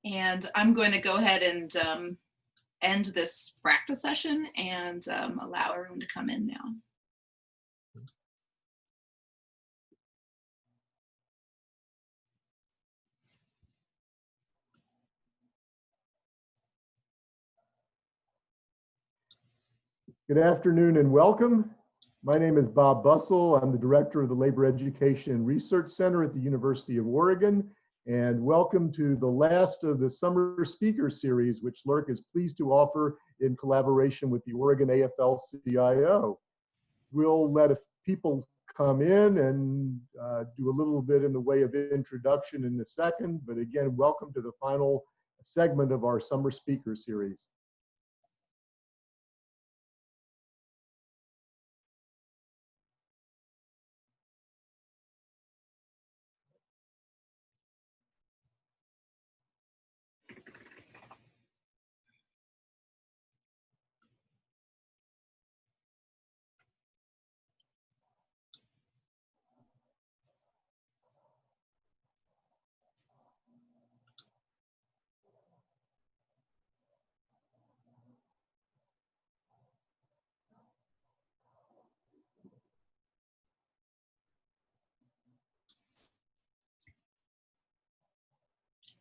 And I'm going to go ahead and end this practice session and allow everyone to come in now. Good afternoon and welcome. My name is Bob Bussell. I'm the director of the Labor Education and Research Center at the University of Oregon. And welcome to the last of the summer speaker series, which LERC is pleased to offer in collaboration with the Oregon AFL-CIO. We'll let people come in and do a little bit in the way of introduction in a second. But again, welcome to the final segment of our summer speaker series.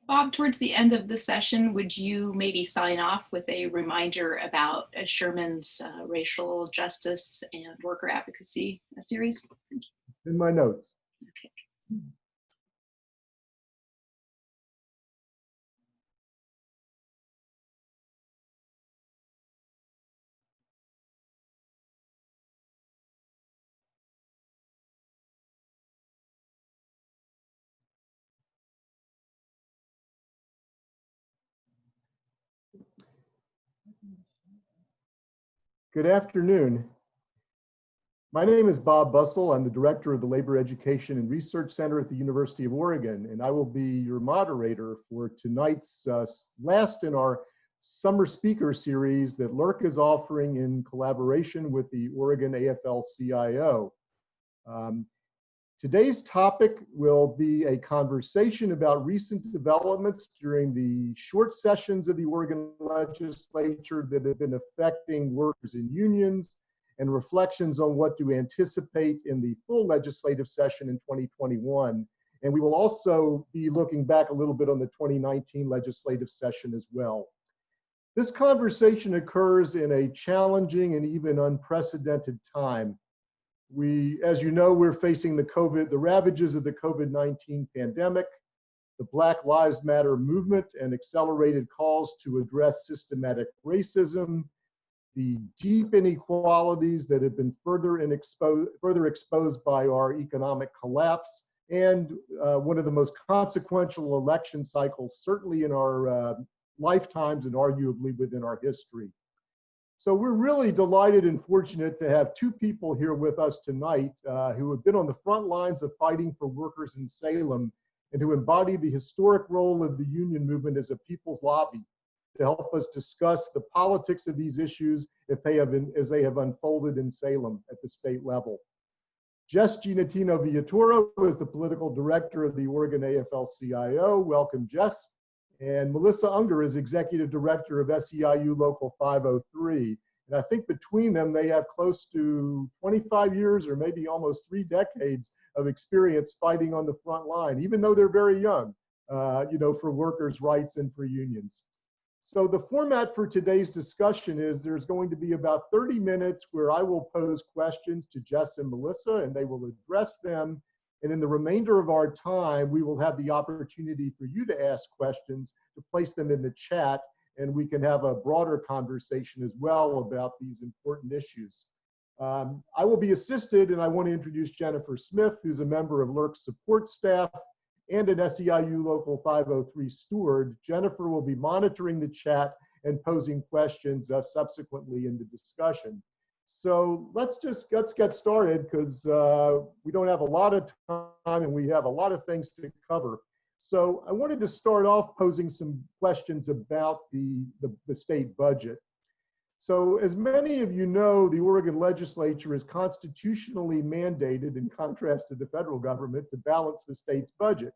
Bob, towards the end of the session, would you maybe sign off with a reminder about Sherman's racial justice and worker advocacy series? Thank you. In my notes. Okay. Good afternoon. My name is Bob Bussell. I'm the director of the Labor Education and Research Center at the University of Oregon, and I will be your moderator for tonight's last in our summer speaker series that LERC is offering in collaboration with the Oregon AFL-CIO. Today's topic will be a conversation about recent developments during the short sessions of the Oregon legislature that have been affecting workers and unions, and reflections on what to anticipate in the full legislative session in 2021. And we will also be looking back a little bit on the 2019 legislative session as well. This conversation occurs in a challenging and even unprecedented time. As you know, we're facing the ravages of the COVID-19 pandemic, the Black Lives Matter movement and accelerated calls to address systematic racism, the deep inequalities that have been further exposed by our economic collapse, and one of the most consequential election cycles, certainly in our lifetimes and arguably within our history. So we're really delighted and fortunate to have two people here with us tonight who have been on the front lines of fighting for workers in Salem and who embody the historic role of the union movement as a people's lobby to help us discuss the politics of these issues as they have unfolded in Salem at the state level. Jess Giannettino Villatoro is the political director of the Oregon AFL-CIO. Welcome, Jess. And Melissa Unger is executive director of SEIU Local 503. And I think between them, they have close to 25 years or maybe almost 3 decades of experience fighting on the front line, even though they're very young, for workers' rights and for unions. So the format for today's discussion is there's going to be about 30 minutes where I will pose questions to Jess and Melissa, and they will address them. And in the remainder of our time, we will have the opportunity for you to ask questions, to place them in the chat, and we can have a broader conversation as well about these important issues. I will be assisted, and I want to introduce Jennifer Smith, who's a member of LERC's support staff and an SEIU Local 503 steward. Jennifer will be monitoring the chat and posing questions subsequently in the discussion. So let's get started because we don't have a lot of time and we have a lot of things to cover. So I wanted to start off posing some questions about the state budget. So as many of you know, the Oregon legislature is constitutionally mandated, in contrast to the federal government, to balance the state's budget.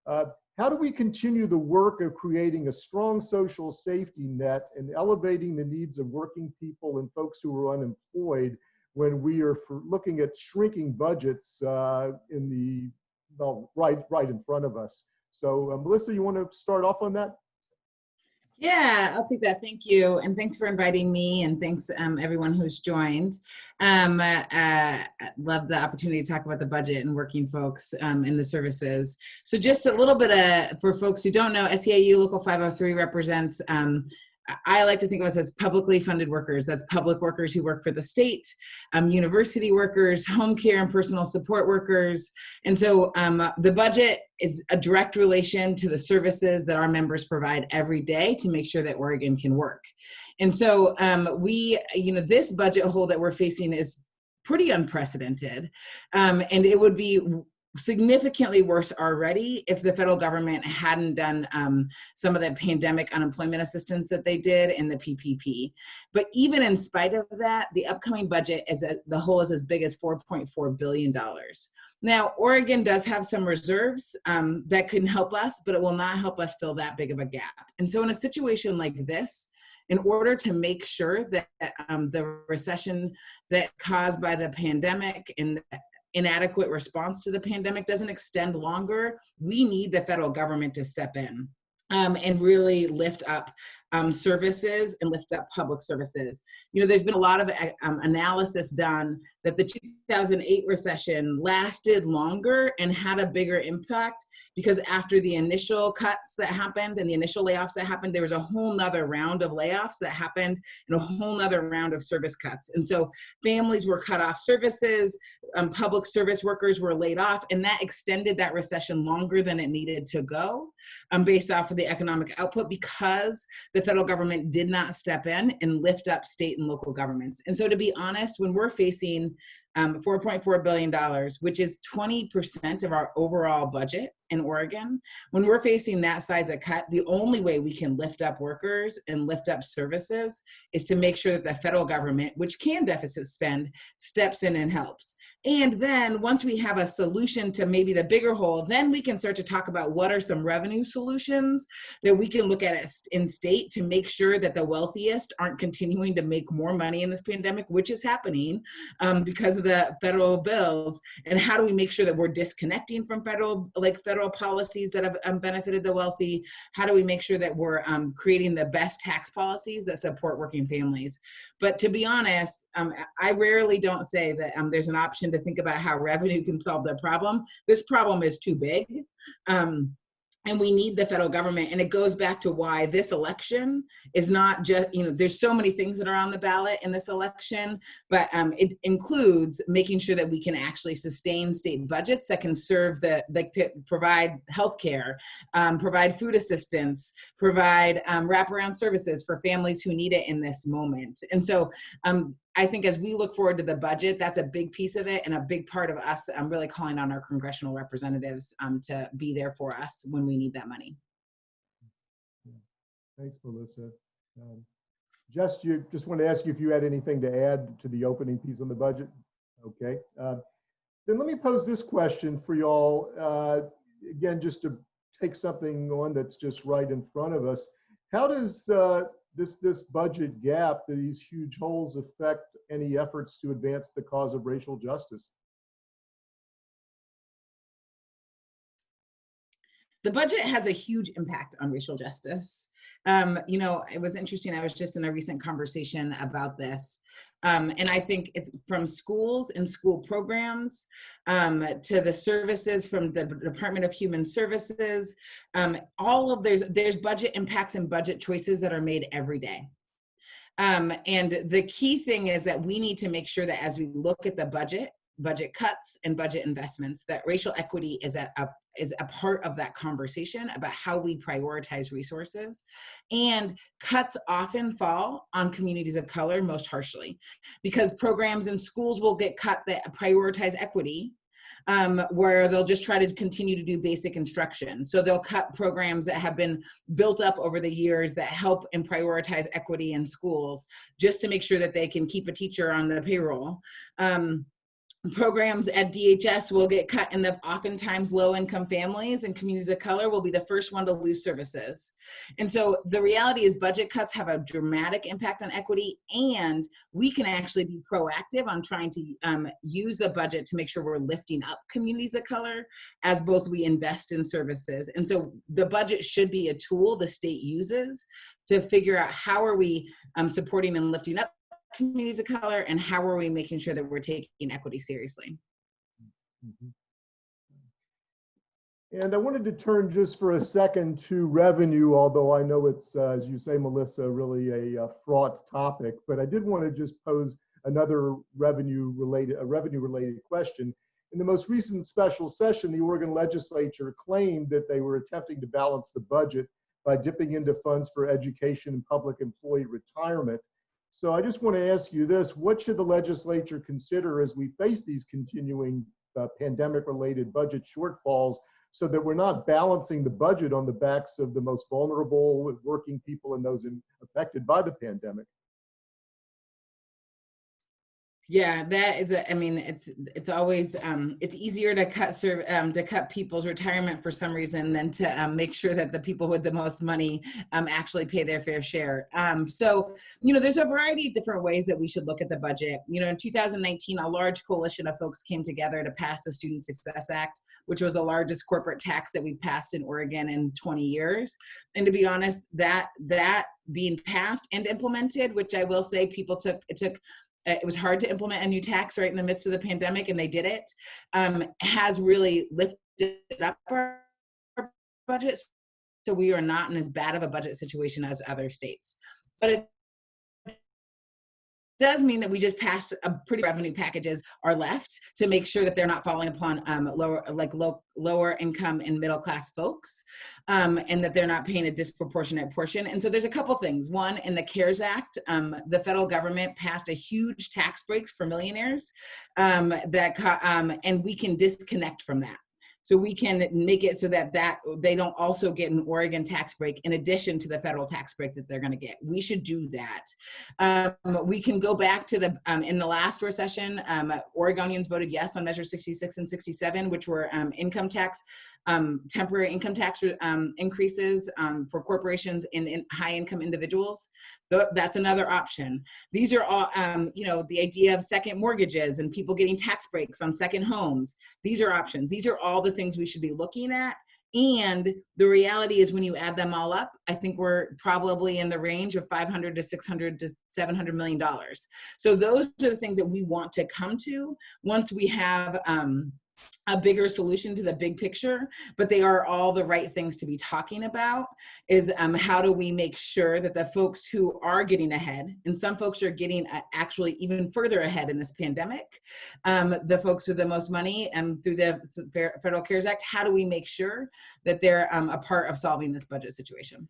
How do we continue the work of creating a strong social safety net and elevating the needs of working people and folks who are unemployed when we are looking at shrinking budgets right in front of us? So Melissa, you want to start off on that? Yeah, I'll take that. Thank you. And thanks for inviting me, and thanks everyone who's joined. Love the opportunity to talk about the budget and working folks in the services. So just a little bit for folks who don't know, SEIU Local 503 represents, I like to think of us as publicly funded workers. That's public workers who work for the state, university workers, home care and personal support workers. And so the budget is a direct relation to the services that our members provide every day to make sure that Oregon can work. And so this budget hole that we're facing is pretty unprecedented. And it would be significantly worse already if the federal government hadn't done some of the pandemic unemployment assistance that they did in the PPP. But even in spite of that, the upcoming budget the hole is as big as $4.4 billion. Now, Oregon does have some reserves that can help us, but it will not help us fill that big of a gap. And so in a situation like this, in order to make sure that the recession that caused by the pandemic and inadequate response to the pandemic doesn't extend longer, we need the federal government to step in and really lift up services and lift up public services. There's been a lot of analysis done that the 2008 recession lasted longer and had a bigger impact because after the initial cuts that happened and the initial layoffs that happened, there was a whole nother round of layoffs that happened and a whole nother round of service cuts. And so families were cut off services, public service workers were laid off, and that extended that recession longer than it needed to go based off of the economic output because the federal government did not step in and lift up state and local governments. And so to be honest, when we're facing $4.4 billion, which is 20% of our overall budget in Oregon, when we're facing that size of cut, the only way we can lift up workers and lift up services is to make sure that the federal government, which can deficit spend, steps in and helps. And then once we have a solution to maybe the bigger hole, then we can start to talk about what are some revenue solutions that we can look at in state to make sure that the wealthiest aren't continuing to make more money in this pandemic, which is happening because of the federal bills. And how do we make sure that we're disconnecting from federal policies that have benefited the wealthy? How do we make sure that we're creating the best tax policies that support working families? But to be honest, I rarely don't say that there's an option to think about how revenue can solve the problem. This problem is too big. And we need the federal government. And it goes back to why this election is not just, there's so many things that are on the ballot in this election, but it includes making sure that we can actually sustain state budgets that can serve to provide healthcare, provide food assistance, provide wraparound services for families who need it in this moment. And so I think as we look forward to the budget, that's a big piece of it and a big part of us. I'm really calling on our congressional representatives to be there for us when we need that money. Thanks, Melissa. Jess, you just want to ask you if you had anything to add to the opening piece on the budget? Okay. Then let me pose this question for y'all. Again, just to take something on that's just right in front of us. How does this budget gap, these huge holes, affect any efforts to advance the cause of racial justice? The budget has a huge impact on racial justice. It was interesting. I was just in a recent conversation about this. And I think it's from schools and school programs to the services from the Department of Human Services. There's budget impacts and budget choices that are made every day. And the key thing is that we need to make sure that as we look at the budget cuts and budget investments, that racial equity is a part of that conversation about how we prioritize resources. And cuts often fall on communities of color most harshly because programs in schools will get cut that prioritize equity, where they'll just try to continue to do basic instruction. So they'll cut programs that have been built up over the years that help and prioritize equity in schools just to make sure that they can keep a teacher on the payroll. Programs at DHS will get cut in the oftentimes low-income families, and communities of color will be the first one to lose services. And so the reality is budget cuts have a dramatic impact on equity, and we can actually be proactive on trying to use the budget to make sure we're lifting up communities of color as both we invest in services. And so the budget should be a tool the state uses to figure out how are we supporting and lifting up communities of color, and how are we making sure that we're taking equity seriously. Mhm. And I wanted to turn just for a second to revenue, although I know it's, as you say, Melissa, really a fraught topic, but I did want to just pose another revenue-related question. In the most recent special session, the Oregon legislature claimed that they were attempting to balance the budget by dipping into funds for education and public employee retirement. So I just want to ask you this: what should the legislature consider as we face these continuing pandemic-related budget shortfalls, so that we're not balancing the budget on the backs of the most vulnerable working people and those affected by the pandemic? Yeah, that is I mean, it's always it's easier to cut people's retirement for some reason than to make sure that the people with the most money actually pay their fair share. So, there's a variety of different ways that we should look at the budget. In 2019, a large coalition of folks came together to pass the Student Success Act, which was the largest corporate tax that we've passed in Oregon in 20 years. And to be honest, that being passed and implemented, which I will say it was hard to implement a new tax right in the midst of the pandemic, and they did it, has really lifted up our budget. So we are not in as bad of a budget situation as other states. But it does mean that we just passed a pretty revenue packages are left to make sure that they're not falling upon lower income and middle class folks, and that they're not paying a disproportionate portion. And so there's a couple things. One, in the CARES Act, the federal government passed a huge tax breaks for millionaires, and we can disconnect from that. So we can make it so that they don't also get an Oregon tax break in addition to the federal tax break that they're going to get. We should do that. We can go back to in the last recession, Oregonians voted yes on Measure 66 and 67, which were temporary income tax increases for corporations and high income individuals. That's another option. These are all, the idea of second mortgages and people getting tax breaks on second homes. These are options. These are all the things we should be looking at. And the reality is, when you add them all up, I think we're probably in the range of $500 to $600 to $700 million. So those are the things that we want to come to once we have a bigger solution to the big picture, but they are all the right things to be talking about. Is how do we make sure that the folks who are getting ahead, and some folks are getting actually even further ahead in this pandemic, the folks with the most money and through the Federal CARES Act, how do we make sure that they're a part of solving this budget situation?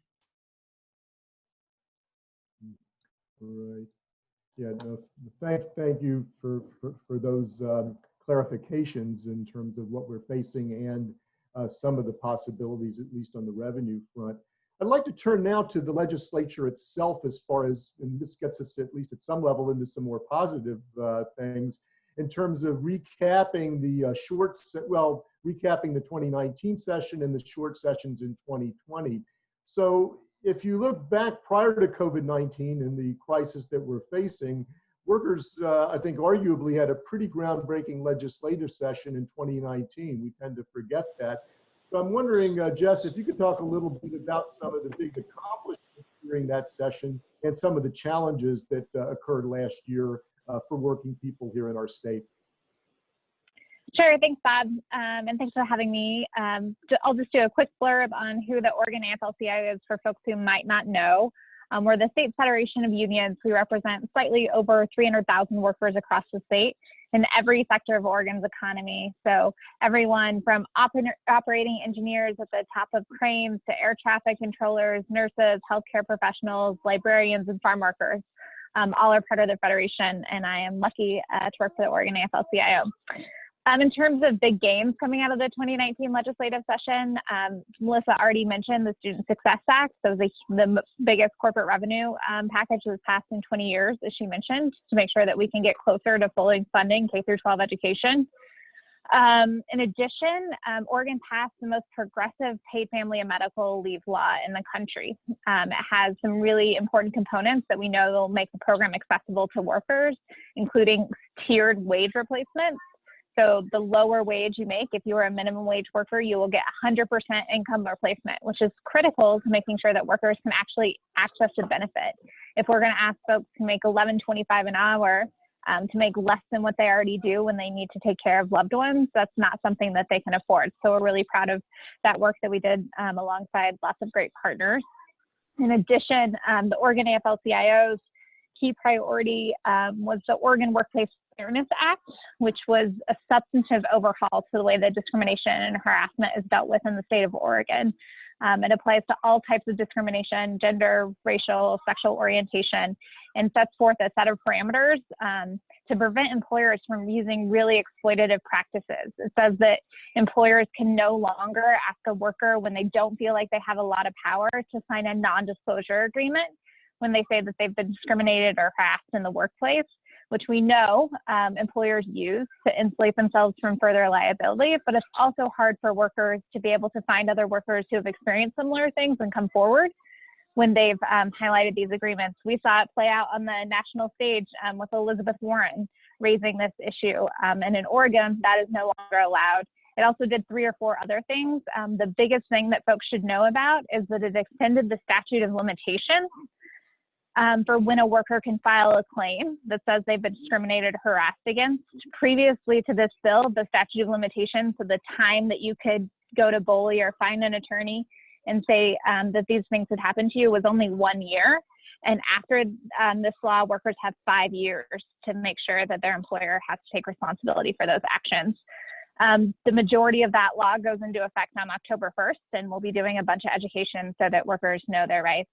Right. Yeah. No, thank you for those clarifications in terms of what we're facing and some of the possibilities, at least on the revenue front. I'd like to turn now to the legislature itself, as far as, and this gets us at least at some level into some more positive things, in terms of recapping the recapping the 2019 session and the short sessions in 2020. So if you look back prior to COVID-19 and the crisis that we're facing, workers, I think, arguably had a pretty groundbreaking legislative session in 2019. We tend to forget that. So I'm wondering, Jess, if you could talk a little bit about some of the big accomplishments during that session and some of the challenges that occurred last year for working people here in our state. Sure, thanks, Bob, and thanks for having me. I'll just do a quick blurb on who the Oregon AFL-CIO is for folks who might not know. We're the State Federation of Unions. We represent slightly over 300,000 workers across the state in every sector of Oregon's economy. So everyone from operating engineers at the top of cranes to air traffic controllers, nurses, healthcare professionals, librarians, and farm workers, all are part of the Federation, and I am lucky to work for the Oregon AFL-CIO. In terms of big gains coming out of the 2019 legislative session, Melissa already mentioned the Student Success Act. So the biggest corporate revenue package was passed in 20 years, as she mentioned, to make sure that we can get closer to fully funding K-12 education. In addition, Oregon passed the most progressive paid family and medical leave law in the country. It has some really important components that we know will make the program accessible to workers, including tiered wage replacements. So the lower wage you make, if you are a minimum wage worker, you will get 100% income replacement, which is critical to making sure that workers can actually access the benefit. If we're going to ask folks to make $11.25 an hour to make less than what they already do when they need to take care of loved ones, that's not something that they can afford. So we're really proud of that work that we did alongside lots of great partners. In addition, the Oregon AFL-CIO's key priority was the Oregon Workplace Fairness Act, which was a substantive overhaul to the way that discrimination and harassment is dealt with in the state of Oregon. It applies to all types of discrimination, gender, racial, sexual orientation, and sets forth a set of parameters to prevent employers from using really exploitative practices. It says that employers can no longer ask a worker when they don't feel like they have a lot of power to sign a non-disclosure agreement when they say that they've been discriminated or harassed in the workplace, which we know employers use to insulate themselves from further liability, but it's also hard for workers to be able to find other workers who have experienced similar things and come forward when they've highlighted these agreements. We saw it play out on the national stage with Elizabeth Warren raising this issue, and in Oregon, that is no longer allowed. It also did 3 or 4 other things. The biggest thing that folks should know about is that it extended the statute of limitations for when a worker can file a claim that says they've been discriminated or harassed against. Previously to this bill, the statute of limitations, so the time that you could go to BOLI or find an attorney and say that these things had happened to you, was only 1 year. And after this law, workers have 5 years to make sure that their employer has to take responsibility for those actions. The majority of that law goes into effect on October 1st, and we'll be doing a bunch of education so that workers know their rights.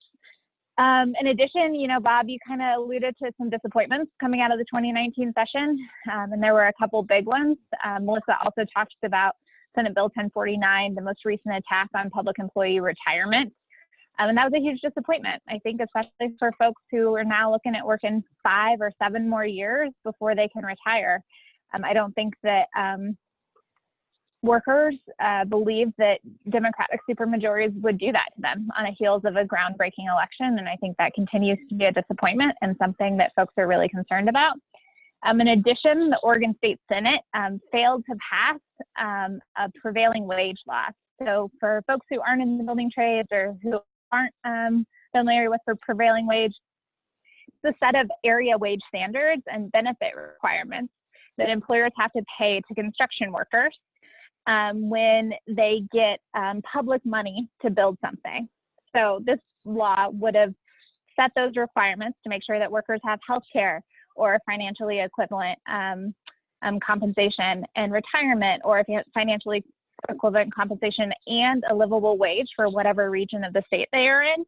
In addition, you know, Bob, you kind of alluded to some disappointments coming out of the 2019 session, and there were a couple big ones. Melissa also talked about Senate Bill 1049, the most recent attack on public employee retirement. And that was a huge disappointment, I think, especially for folks who are now looking at working 5 or 7 more years before they can retire. I don't think that workers believe that Democratic supermajorities would do that to them on the heels of a groundbreaking election. And I think that continues to be a disappointment and something that folks are really concerned about. In addition, the Oregon State Senate failed to pass a prevailing wage law. So for folks who aren't in the building trades or who aren't familiar with the prevailing wage, it's a set of area wage standards and benefit requirements that employers have to pay to construction workers when they get public money to build something. So this law would have set those requirements to make sure that workers have health care or financially equivalent compensation and retirement, or if you have financially equivalent compensation and a livable wage for whatever region of the state they are in,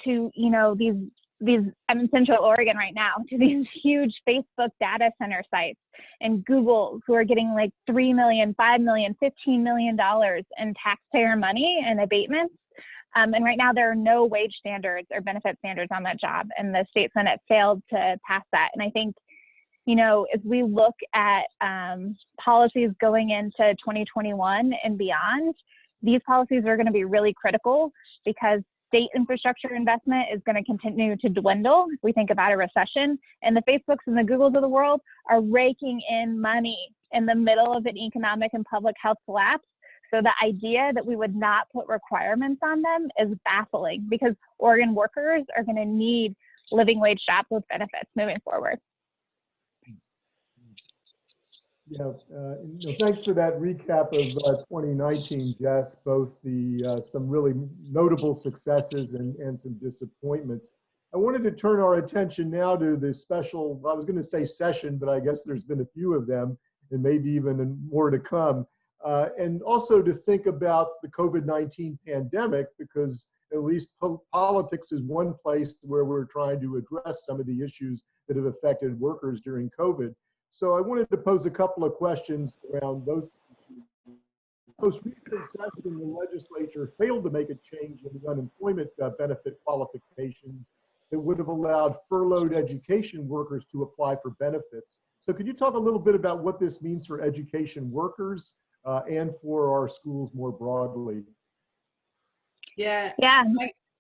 to, you know, these I'm in Central Oregon right now, to these huge Facebook data center sites and Google, who are getting like $3 million, $5 million, $15 million in taxpayer money and abatements. And right now there are no wage standards or benefit standards on that job, and the state Senate failed to pass that. And I think, you know, as we look at policies going into 2021 and beyond, these policies are going to be really critical because state infrastructure investment is going to continue to dwindle if we think about a recession. And the Facebooks and the Googles of the world are raking in money in the middle of an economic and public health collapse. So the idea that we would not put requirements on them is baffling, because Oregon workers are going to need living wage jobs with benefits moving forward. Yeah, thanks for that recap of 2019, Jess, both the some really notable successes and some disappointments. I wanted to turn our attention now to the special, I was going to say session, but I guess there's been a few of them and maybe even more to come. And also to think about the COVID-19 pandemic, because at least politics is one place where we're trying to address some of the issues that have affected workers during COVID. So I wanted to pose a couple of questions around those issues. Most recent session, the legislature failed to make a change in the unemployment benefit qualifications that would have allowed furloughed education workers to apply for benefits. So could you talk a little bit about what this means for education workers and for our schools more broadly? Yeah. Yeah.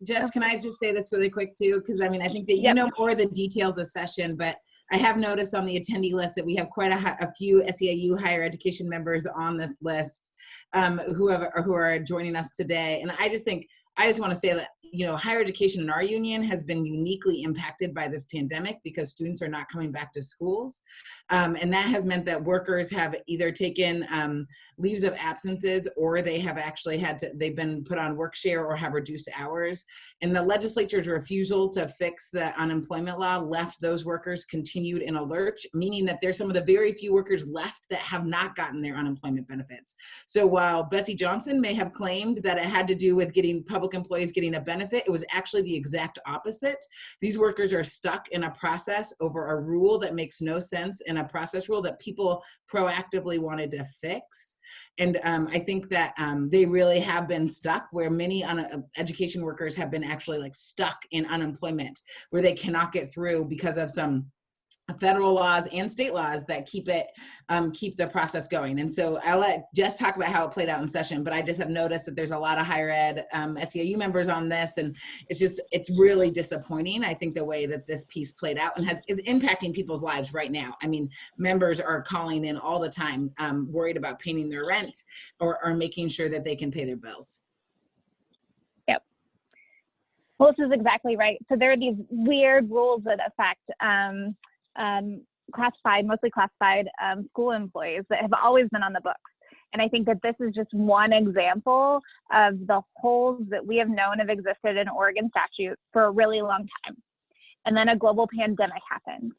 Jess, can I just say this really quick too? Because I mean, I think that you know more of the details of session, but I have noticed on the attendee list that we have quite a few SEIU higher education members on this list who are joining us today. And I just want to say that, you know, higher education in our union has been uniquely impacted by this pandemic because students are not coming back to schools. And that has meant that workers have either taken leaves of absences or they have actually they've been put on work share or have reduced hours. And the legislature's refusal to fix the unemployment law left those workers continued in a lurch, meaning that there's some of the very few workers left that have not gotten their unemployment benefits. So while Betsy Johnson may have claimed that it had to do with getting public employees getting a benefit, it was actually the exact opposite. These workers are stuck in a process over a rule that makes no sense, in a process rule that people proactively wanted to fix. And I think that they really have been stuck, where many education workers have been actually like stuck in unemployment, where they cannot get through because of some federal laws and state laws that keep the process going. And so I'll let Jess talk about how it played out in session, but I just have noticed that there's a lot of higher ed SEIU members on this, and it's really disappointing, I think, the way that this piece played out and is impacting people's lives right now. I mean, members are calling in all the time, worried about paying their rent or making sure that they can pay their bills. Yep. Well, this is exactly right. So there are these weird rules that affect mostly classified school employees that have always been on the books. And I think that this is just one example of the holes that we have known have existed in Oregon statute for a really long time. And then a global pandemic happened.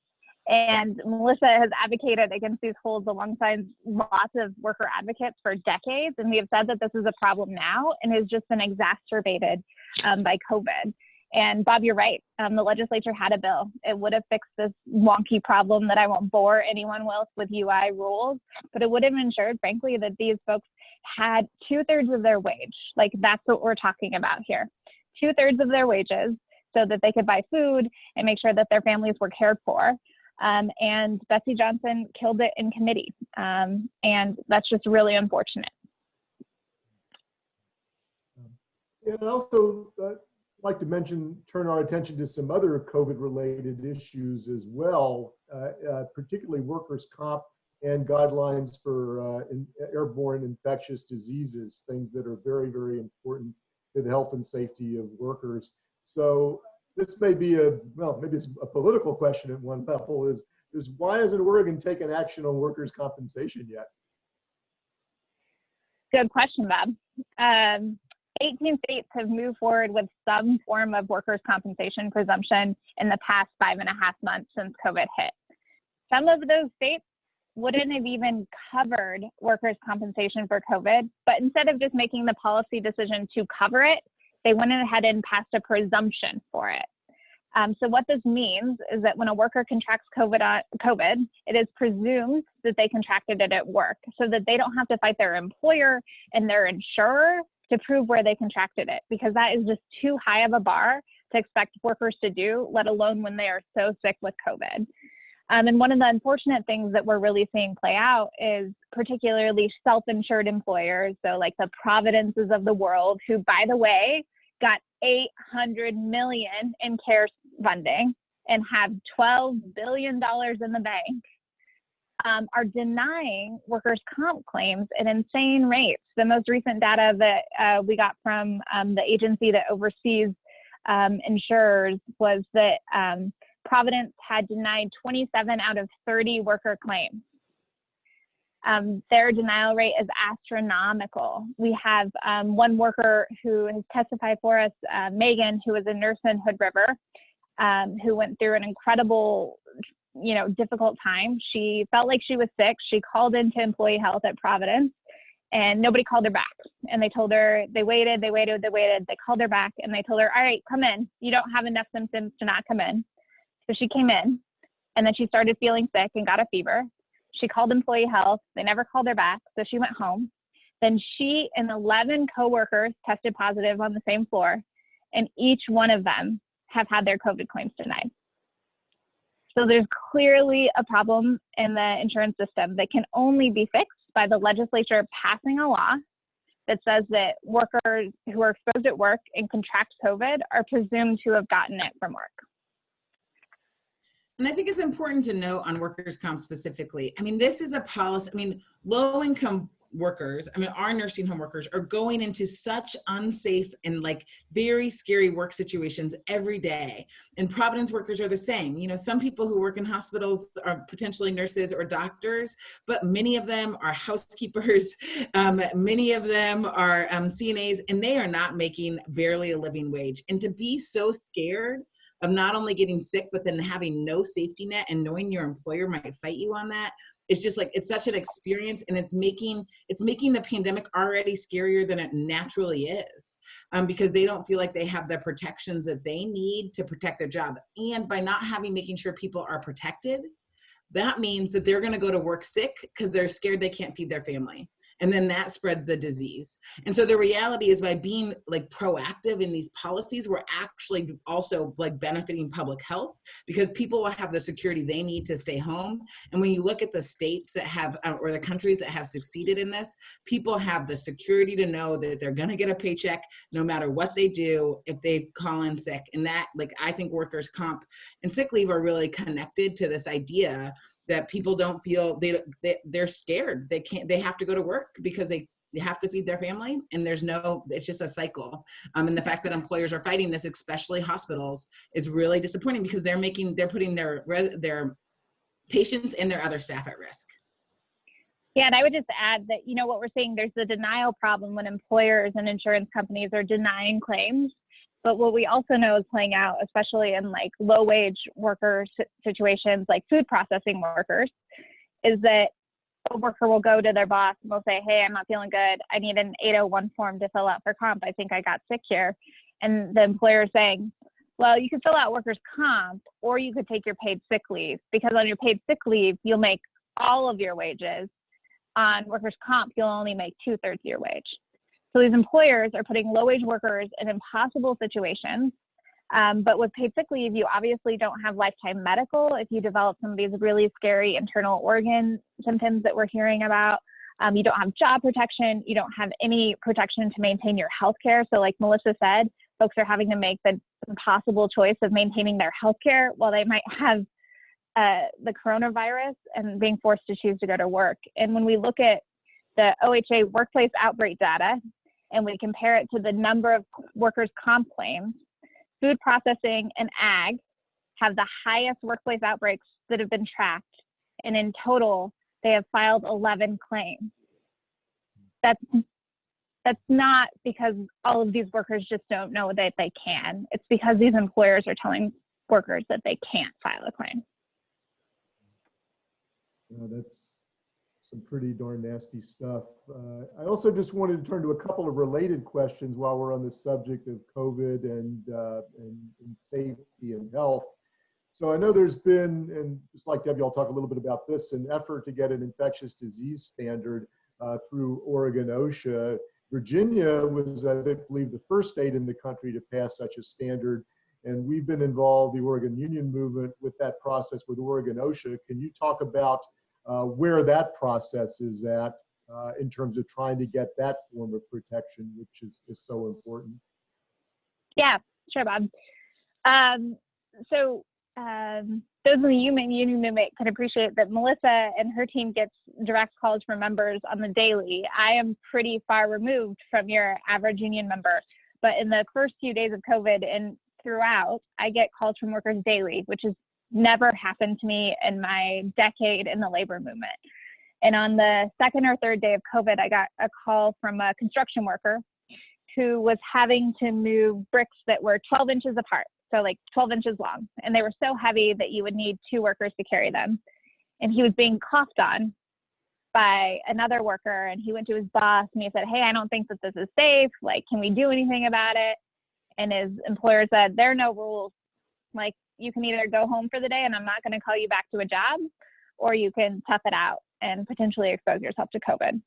And Melissa has advocated against these holes alongside lots of worker advocates for decades. And we have said that this is a problem now and has just been exacerbated by COVID. And Bob, you're right. The legislature had a bill. It would have fixed this wonky problem that I won't bore anyone with UI rules, but it would have ensured, frankly, that these folks had 2/3 of their wage. Like, that's what we're talking about here. 2/3 of their wages so that they could buy food and make sure that their families were cared for. And Betsy Johnson killed it in committee. And that's just really unfortunate. And also, like to turn our attention to some other COVID-related issues as well, particularly workers' comp and guidelines for airborne infectious diseases, things that are very, very important to the health and safety of workers. So this may be maybe it's a political question at one level, is why hasn't Oregon taken action on workers' compensation yet? Good question, Bob. 18 states have moved forward with some form of workers' compensation presumption in the past 5.5 months since COVID hit. Some of those states wouldn't have even covered workers' compensation for COVID, but instead of just making the policy decision to cover it, they went ahead and passed a presumption for it. So what this means is that when a worker contracts COVID, it is presumed that they contracted it at work, so that they don't have to fight their employer and their insurer to prove where they contracted it, because that is just too high of a bar to expect workers to do, let alone when they are so sick with COVID. And one of the unfortunate things that we're really seeing play out is particularly self-insured employers, so like the Providences of the world, who, by the way, got $800 million in CARES funding and have $12 billion in the bank, are denying workers' comp claims at insane rates. The most recent data that we got from the agency that oversees insurers was that Providence had denied 27 out of 30 worker claims. Their denial rate is astronomical. We have one worker who has testified for us, Megan, who was a nurse in Hood River, who went through an incredible, difficult time. She felt like she was sick. She called into employee health at Providence, and nobody called her back. And they told her, they waited. They called her back, and they told her, all right, come in. You don't have enough symptoms to not come in. So she came in, and then she started feeling sick and got a fever. She called employee health. They never called her back, so she went home. Then she and 11 coworkers tested positive on the same floor, and each one of them have had their COVID claims denied. So there's clearly a problem in the insurance system that can only be fixed by the legislature passing a law that says that workers who are exposed at work and contract COVID are presumed to have gotten it from work. And I think it's important to note on workers' comp specifically. I mean, this is a policy. I mean, low-income workers, I mean, our nursing home workers are going into such unsafe and like very scary work situations every day. And Providence workers are the same. You know, some people who work in hospitals are potentially nurses or doctors, but many of them are housekeepers. Many of them are CNAs, and they are not making barely a living wage. And to be so scared of not only getting sick, but then having no safety net and knowing your employer might fight you on that, it's just like, it's such an experience, and it's making the pandemic already scarier than it naturally is, because they don't feel like they have the protections that they need to protect their job. And by not making sure people are protected, that means that they're going to go to work sick because they're scared they can't feed their family. And then that spreads the disease. And so the reality is, by being like proactive in these policies, we're actually also like benefiting public health, because people will have the security they need to stay home. And when you look at the states that have, or the countries that have succeeded in this, people have the security to know that they're gonna get a paycheck no matter what they do if they call in sick. And that, like, I think workers' comp and sick leave are really connected to this idea that people don't feel they're scared. They have to go to work because they have to feed their family, and it's just a cycle. And the fact that employers are fighting this, especially hospitals, is really disappointing, because they're putting their patients and their other staff at risk. Yeah, and I would just add that, you know, what we're seeing, there's the denial problem when employers and insurance companies are denying claims. But what we also know is playing out, especially in like low wage worker situations, like food processing workers, is that a worker will go to their boss and will say, hey, I'm not feeling good. I need an 801 form to fill out for comp. I think I got sick here. And the employer is saying, well, you could fill out workers' comp, or you could take your paid sick leave, because on your paid sick leave, you'll make all of your wages. On workers' comp, you'll only make 2/3 of your wage. So these employers are putting low-wage workers in impossible situations. But with paid sick leave, you obviously don't have lifetime medical if you develop some of these really scary internal organ symptoms that we're hearing about. You don't have job protection. You don't have any protection to maintain your health care. So like Melissa said, folks are having to make the impossible choice of maintaining their health care while they might have the coronavirus and being forced to choose to go to work. And when we look at the OHA workplace outbreak data, and we compare it to the number of workers' comp claims, food processing and ag have the highest workplace outbreaks that have been tracked. And in total, they have filed 11 claims. That's not because all of these workers just don't know that they can. It's because these employers are telling workers that they can't file a claim. That's some pretty darn nasty stuff. I also just wanted to turn to a couple of related questions while we're on the subject of COVID and safety and health. So I know there's been, and just like Debbie, I'll talk a little bit about this, an effort to get an infectious disease standard through Oregon OSHA. Virginia was, I believe, the first state in the country to pass such a standard. And we've been involved, the Oregon Union movement, with that process with Oregon OSHA. Can you talk about where that process is at in terms of trying to get that form of protection, which is so important? Yeah, sure, Bob. Those in the union movement can appreciate that Melissa and her team gets direct calls from members on the daily. I am pretty far removed from your average union member, but in the first few days of COVID and throughout, I get calls from workers daily, which has never happened to me in my decade in the labor movement. And on the second or third day of COVID, I got a call from a construction worker who was having to move bricks that were 12 inches apart, so like 12 inches long. And they were so heavy that you would need 2 workers to carry them. And he was being coughed on by another worker, and he went to his boss and he said, hey, I don't think that this is safe. Like, can we do anything about it? And his employer said, there are no rules. Like, you can either go home for the day and I'm not going to call you back to a job, or you can tough it out. and potentially expose yourself to COVID.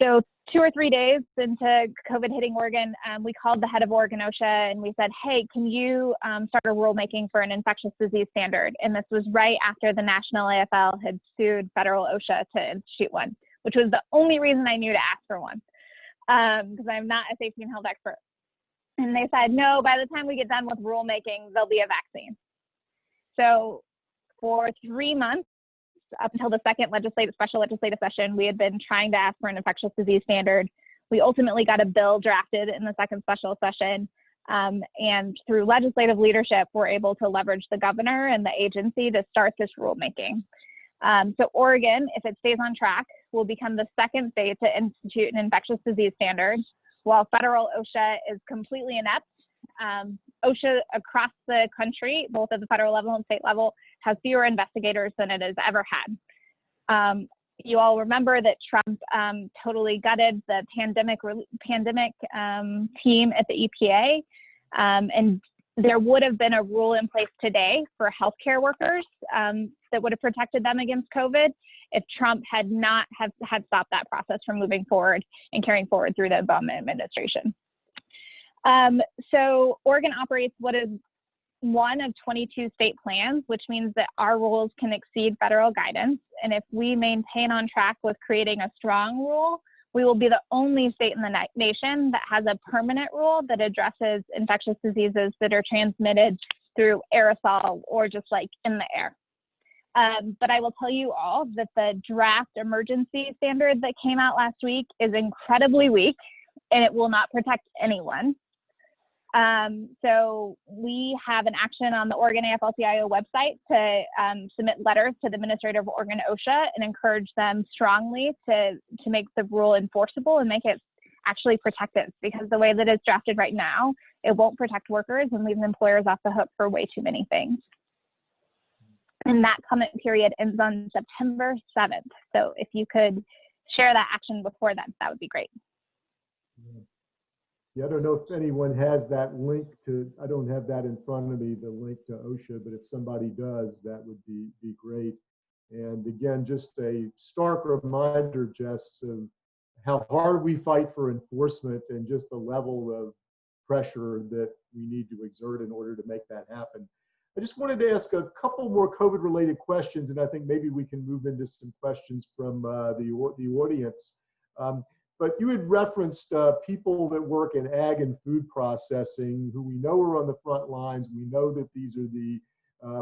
So 2 or 3 days into COVID hitting Oregon, we called the head of Oregon OSHA and we said, hey, can you start a rulemaking for an infectious disease standard? And this was right after the National AFL had sued federal OSHA to institute one, which was the only reason I knew to ask for one, because I'm not a safety and health expert. And they said, no, by the time we get done with rulemaking, there'll be a vaccine. So for 3 months, up until the second special legislative session, we had been trying to ask for an infectious disease standard. We ultimately got a bill drafted in the second special session, and through legislative leadership, we're able to leverage the governor and the agency to start this rulemaking. So Oregon, if it stays on track, will become the second state to institute an infectious disease standard, while federal OSHA is completely inept. OSHA across the country, both at the federal level and state level, has fewer investigators than it has ever had. You all remember that Trump totally gutted the pandemic team at the EPA, and there would have been a rule in place today for healthcare workers that would have protected them against COVID if Trump had not had stopped that process from moving forward and carrying forward through the Obama administration. So Oregon operates what is one of 22 state plans, which means that our rules can exceed federal guidance. And if we maintain on track with creating a strong rule, we will be the only state in the nation that has a permanent rule that addresses infectious diseases that are transmitted through aerosol or just like in the air. But I will tell you all that the draft emergency standard that came out last week is incredibly weak and it will not protect anyone. So we have an action on the Oregon AFL-CIO website to submit letters to the administrator of Oregon OSHA and encourage them strongly to make the rule enforceable and make it actually protective, because the way that it's drafted right now, it won't protect workers and leaves employers off the hook for way too many things. And that comment period ends on September 7th. So if you could share that action before then, that would be great. Yeah, I don't know if anyone has that link to, I don't have that in front of me, the link to OSHA, but if somebody does, that would be great. And again, just a stark reminder, Jess, of how hard we fight for enforcement and just the level of pressure that we need to exert in order to make that happen. I just wanted to ask a couple more COVID-related questions, and I think maybe we can move into some questions from the audience. But you had referenced people that work in ag and food processing who we know are on the front lines. We know that these are the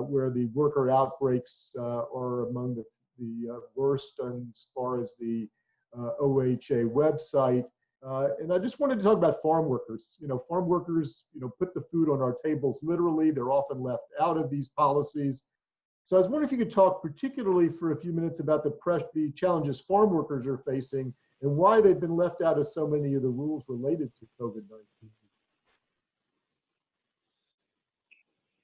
where the worker outbreaks are among the worst as far as the OHA website. And I just wanted to talk about farm workers. You know, farm workers, you know, put the food on our tables literally. They're often left out of these policies. So I was wondering if you could talk particularly for a few minutes about the challenges farm workers are facing and why they've been left out of so many of the rules related to COVID-19.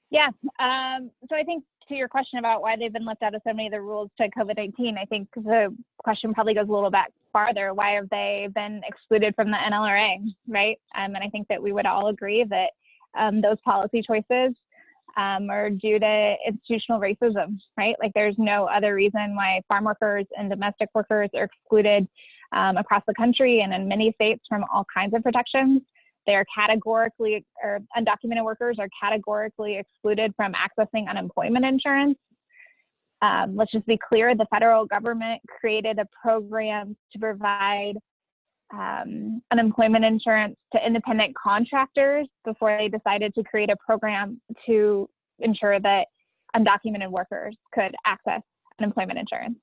Yeah, so I think to your question about why they've been left out of so many of the rules to COVID-19, I think the question probably goes a little back farther. Why have they been excluded from the NLRA, right? And I think that we would all agree that those policy choices are due to institutional racism, right? Like there's no other reason why farm workers and domestic workers are excluded across the country and in many states from all kinds of protections. They are categorically, or undocumented workers are categorically excluded from accessing unemployment insurance. Let's just be clear, the federal government created a program to provide unemployment insurance to independent contractors before they decided to create a program to ensure that undocumented workers could access unemployment insurance,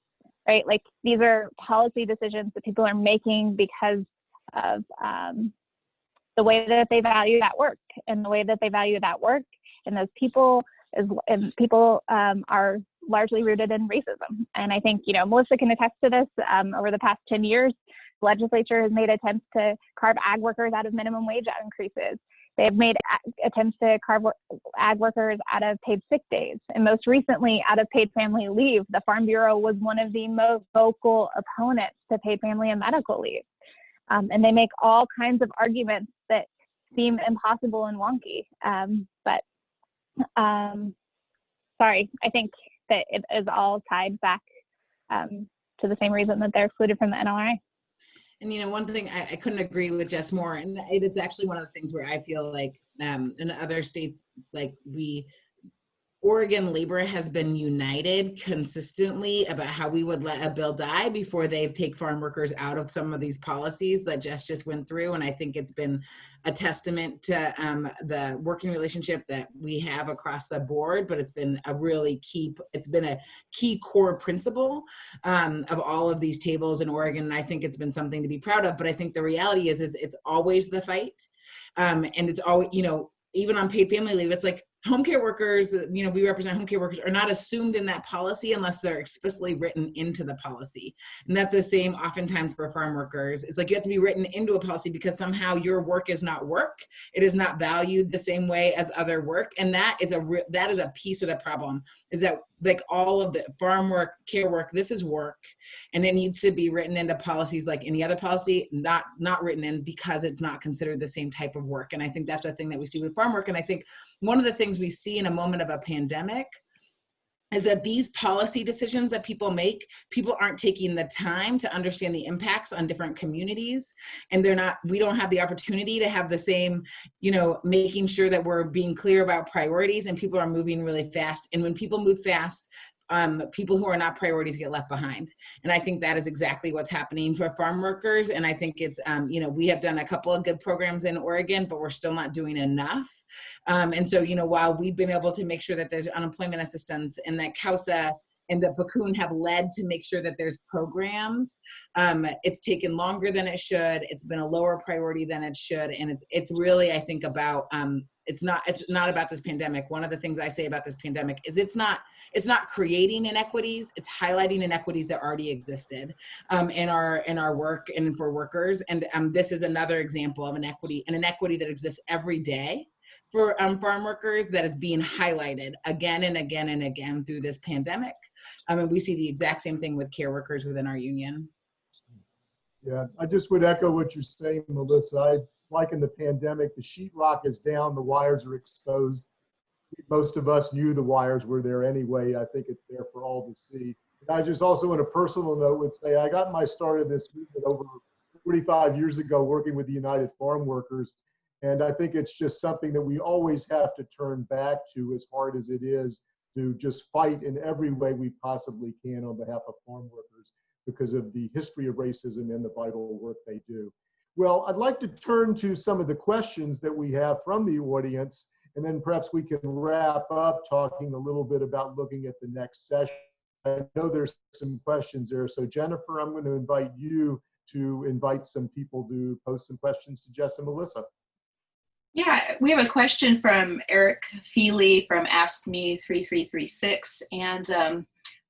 right? Like these are policy decisions that people are making because of the way that they value that work, and the way that they value that work and those people are largely rooted in racism. And I think, you know, Melissa can attest to this. Over the past 10 years, the legislature has made attempts to carve ag workers out of minimum wage increases. They've made attempts to carve ag workers out of paid sick days. And most recently, out of paid family leave. The Farm Bureau was one of the most vocal opponents to paid family and medical leave. And they make all kinds of arguments that seem impossible and wonky. Sorry, I think that it is all tied back to the same reason that they're excluded from the NLRA. And, you know, one thing I couldn't agree with Jess more, and it's actually one of the things where I feel like in other states, like Oregon labor has been united consistently about how we would let a bill die before they take farm workers out of some of these policies that Jess just went through. And I think it's been a testament to the working relationship that we have across the board, but it's been a really key core principle of all of these tables in Oregon. And I think it's been something to be proud of, but I think the reality is it's always the fight. And it's always, you know, even on paid family leave, it's like home care workers, you know, we represent home care workers, are not assumed in that policy unless they're explicitly written into the policy. And that's the same oftentimes for farm workers. It's like you have to be written into a policy because somehow your work is not work. It is not valued the same way as other work. And that is a piece of the problem, is that like all of the farm work, care work, this is work. And it needs to be written into policies like any other policy, not written in because it's not considered the same type of work. And I think that's a thing that we see with farm work. And I think one of the things we see in a moment of a pandemic is that these policy decisions that people make, people aren't taking the time to understand the impacts on different communities. And we don't have the opportunity to have the same, you know, making sure that we're being clear about priorities, and people are moving really fast. And when people move fast, people who are not priorities get left behind. And I think that is exactly what's happening for farm workers. And I think it's, you know, we have done a couple of good programs in Oregon, but we're still not doing enough. And so, you know, while we've been able to make sure that there's unemployment assistance, and that CAUSA and the PCUN have led to make sure that there's programs, it's taken longer than it should. It's been a lower priority than it should. And it's really, I think, about, it's not about this pandemic. One of the things I say about this pandemic is it's not creating inequities, it's highlighting inequities that already existed in our work and for workers. And this is another example of an inequity that exists every day for farm workers that is being highlighted again and again and again through this pandemic. And we see the exact same thing with care workers within our union. Yeah, I just would echo what you're saying, Melissa. Like in the pandemic, the sheetrock is down, the wires are exposed. Most of us knew the wires were there anyway. I think it's there for all to see. And I just also, on a personal note, would say I got my start in this movement over 45 years ago working with the United Farm Workers. And I think it's just something that we always have to turn back to, as hard as it is, to just fight in every way we possibly can on behalf of farm workers because of the history of racism and the vital work they do. Well, I'd like to turn to some of the questions that we have from the audience, and then perhaps we can wrap up talking a little bit about looking at the next session. I know there's some questions there. So Jennifer, I'm going to invite you to invite some people to post some questions to Jess and Melissa. Yeah, we have a question from Eric Feely from Ask Me 3336, and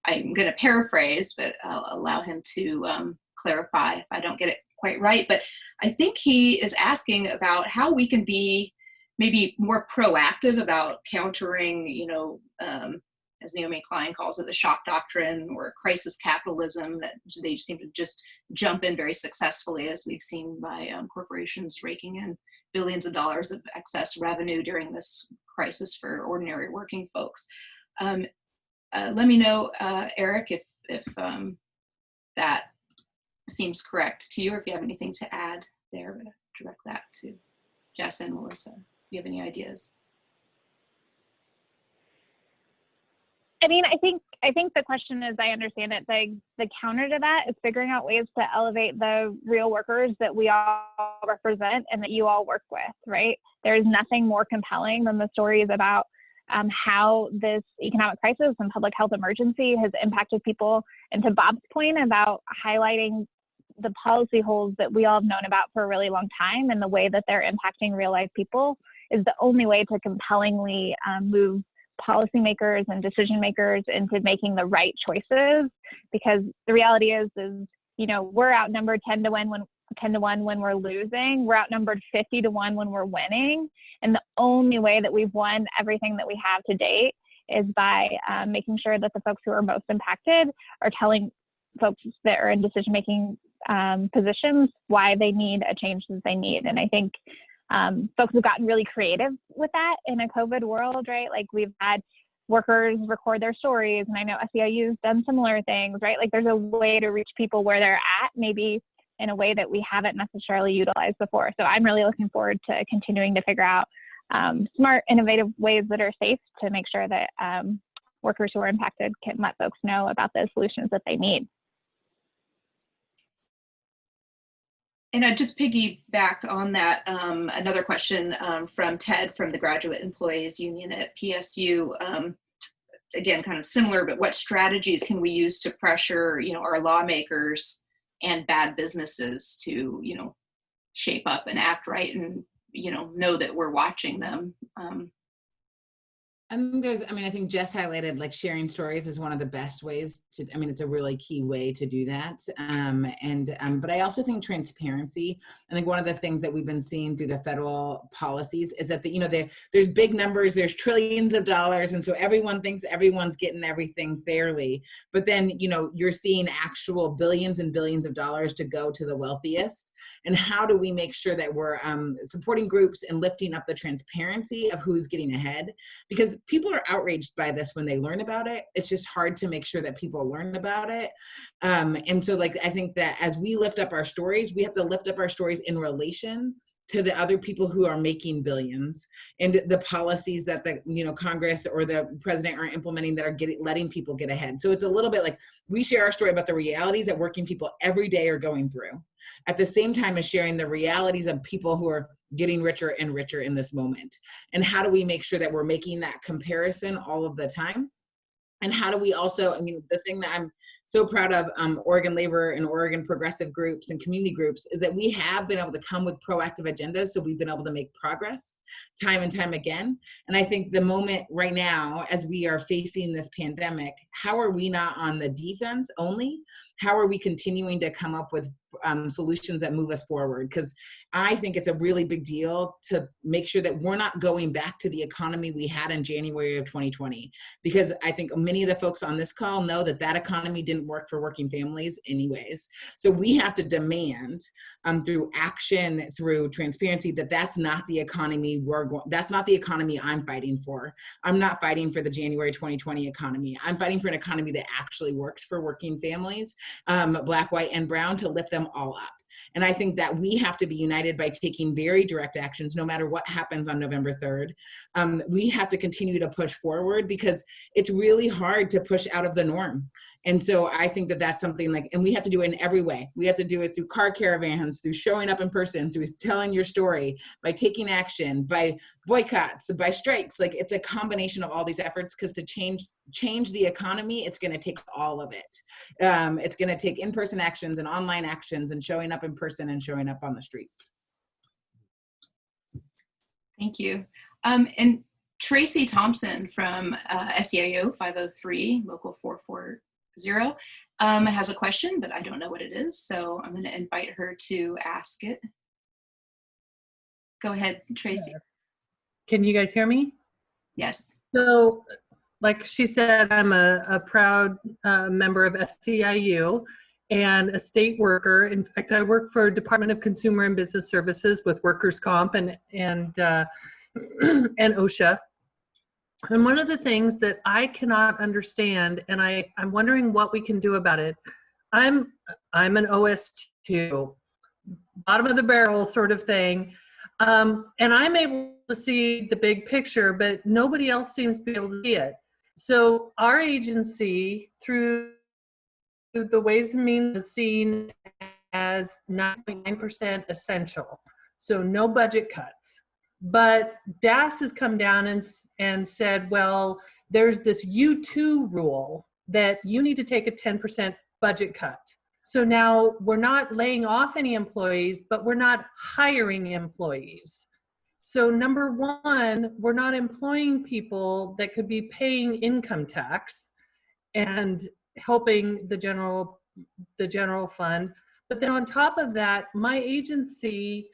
I'm going to paraphrase, but I'll allow him to clarify if I don't get it quite right. But I think he is asking about how we can be maybe more proactive about countering, you know, as Naomi Klein calls it, the shock doctrine or crisis capitalism, that they seem to just jump in very successfully, as we've seen by corporations raking in billions of dollars of excess revenue during this crisis for ordinary working folks. Let me know, Eric, if that seems correct to you, or if you have anything to add there. But direct that to Jess and Melissa. Do you have any ideas? I mean, I think the question, as I understand it, the counter to that is figuring out ways to elevate the real workers that we all represent and that you all work with, right? There's nothing more compelling than the stories about how this economic crisis and public health emergency has impacted people. And to Bob's point about highlighting the policy holes that we all have known about for a really long time and the way that they're impacting real life people is the only way to compellingly move policymakers and decision makers into making the right choices. Because the reality is, you know, we're outnumbered 10 to 1 when we're losing. We're outnumbered 50 to 1 when we're winning. And the only way that we've won everything that we have to date is by making sure that the folks who are most impacted are telling folks that are in decision-making positions why they need a change that they need. And I think folks have gotten really creative with that in a COVID world, right? Like we've had workers record their stories, and I know SEIU's done similar things, right? Like there's a way to reach people where they're at, maybe in a way that we haven't necessarily utilized before. So I'm really looking forward to continuing to figure out smart, innovative ways that are safe to make sure that workers who are impacted can let folks know about the solutions that they need. And I just piggyback on that, another question from Ted from the Graduate Employees Union at PSU. Again, kind of similar, but what strategies can we use to pressure, our lawmakers and bad businesses to, shape up and act right and, know that we're watching them? I think Jess highlighted like sharing stories is one of the best ways to, it's a really key way to do that. But I also think transparency, I think one of the things that we've been seeing through the federal policies is that, there's big numbers, there's trillions of dollars. And so everyone thinks everyone's getting everything fairly. But then, you're seeing actual billions and billions of dollars to go to the wealthiest. And how do we make sure that we're supporting groups and lifting up the transparency of who's getting ahead? Because people are outraged by this when they learn about it. It's just hard to make sure that people learn about it. And so I think that as we lift up our stories, we have to lift up our stories in relation to the other people who are making billions and the policies that the Congress or the president are implementing that are letting people get ahead. So it's a little bit like we share our story about the realities that working people every day are going through, at the same time as sharing the realities of people who are getting richer and richer in this moment. And how do we make sure that we're making that comparison all of the time? And how do we also, the thing that I'm so proud of Oregon Labor and Oregon Progressive groups and community groups is that we have been able to come with proactive agendas. So we've been able to make progress time and time again. And I think the moment right now, as we are facing this pandemic, how are we not on the defense only? How are we continuing to come up with solutions that move us forward? Because I think it's a really big deal to make sure that we're not going back to the economy we had in January of 2020. Because I think many of the folks on this call know that that economy didn't work for working families anyways. So we have to demand through action, through transparency, that that's not the economy that's not the economy I'm fighting for. I'm not fighting for the January 2020 economy. I'm fighting for an economy that actually works for working families, Black, white, and brown, to lift them all up. And I think that we have to be united by taking very direct actions, no matter what happens on November 3rd. We have to continue to push forward because it's really hard to push out of the norm. And so I think that that's something and we have to do it in every way. We have to do it through car caravans, through showing up in person, through telling your story, by taking action, by boycotts, by strikes. It's a combination of all these efforts, because to change the economy, it's going to take all of it. It's going to take in-person actions and online actions and showing up in person and showing up on the streets. Thank you. And Tracy Thompson from SEIU 503, Local 440, has a question, but I don't know what it is, so I'm going to invite her to ask it. Go ahead, Tracy. Can you guys hear me? Yes. So, like she said, I'm a proud member of SEIU and a state worker. In fact, I work for Department of Consumer and Business Services with Workers' Comp and OSHA. And one of the things that I cannot understand, and I'm wondering what we can do about it. I'm an OS2, bottom of the barrel sort of thing. And I'm able to see the big picture, but nobody else seems to be able to see it. So our agency, through the Ways and Means, is seen as 9.9% essential. So no budget cuts. But DAS has come down and said, well, there's this U2 rule that you need to take a 10% budget cut. So now we're not laying off any employees, but we're not hiring employees. So number one, we're not employing people that could be paying income tax and helping the general fund. But then on top of that, my agency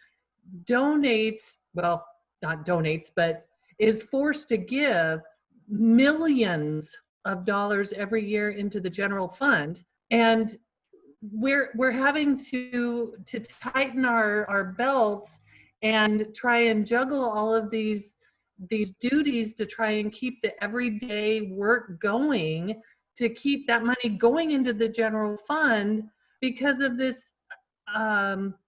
donates, well, not donates, but is forced to give millions of dollars every year into the general fund. And we're having to tighten our belts and try and juggle all of these these duties to try and keep the everyday work going, to keep that money going into the general fund because of this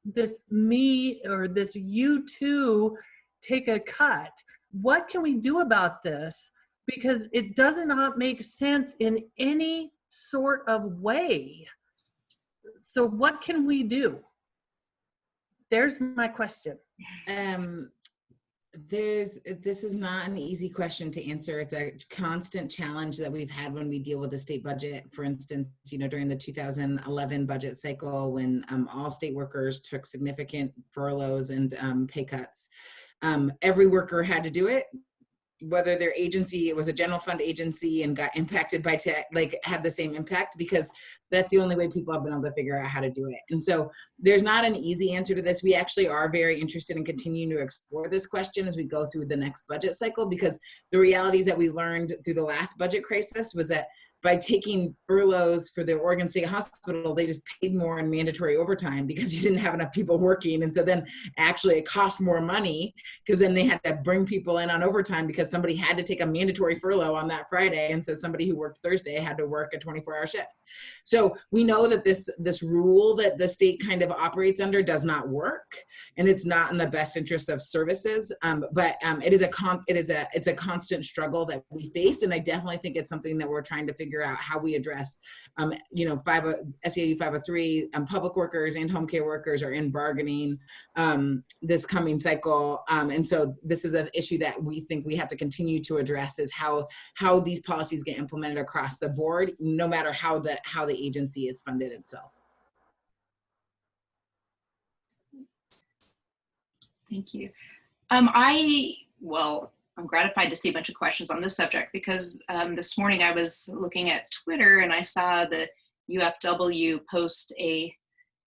this me or this you too take a cut. What can we do about this? Because it does not make sense in any sort of way. So what can we do? There's my question. This is not an easy question to answer. It's a constant challenge that we've had when we deal with the state budget. For instance, during the 2011 budget cycle, when all state workers took significant furloughs and pay cuts, every worker had to do it, whether their agency, it was a general fund agency and got impacted by had the same impact, because that's the only way people have been able to figure out how to do it. And so there's not an easy answer to this. We actually are very interested in continuing to explore this question as we go through the next budget cycle, because the realities that we learned through the last budget crisis was that by taking furloughs for the Oregon State Hospital, they just paid more in mandatory overtime because you didn't have enough people working. And so then actually it cost more money because then they had to bring people in on overtime because somebody had to take a mandatory furlough on that Friday. And so somebody who worked Thursday had to work a 24-hour shift. So we know that this rule that the state kind of operates under does not work, and it's not in the best interest of services. But it's a constant struggle that we face. And I definitely think it's something that we're trying to figure out how we address. SEIU 503, public workers and home care workers are in bargaining this coming cycle. And so this is an issue that we think we have to continue to address, is how these policies get implemented across the board, no matter how the agency is funded itself. Thank you. I'm gratified to see a bunch of questions on this subject, because this morning I was looking at Twitter and I saw the UFW post a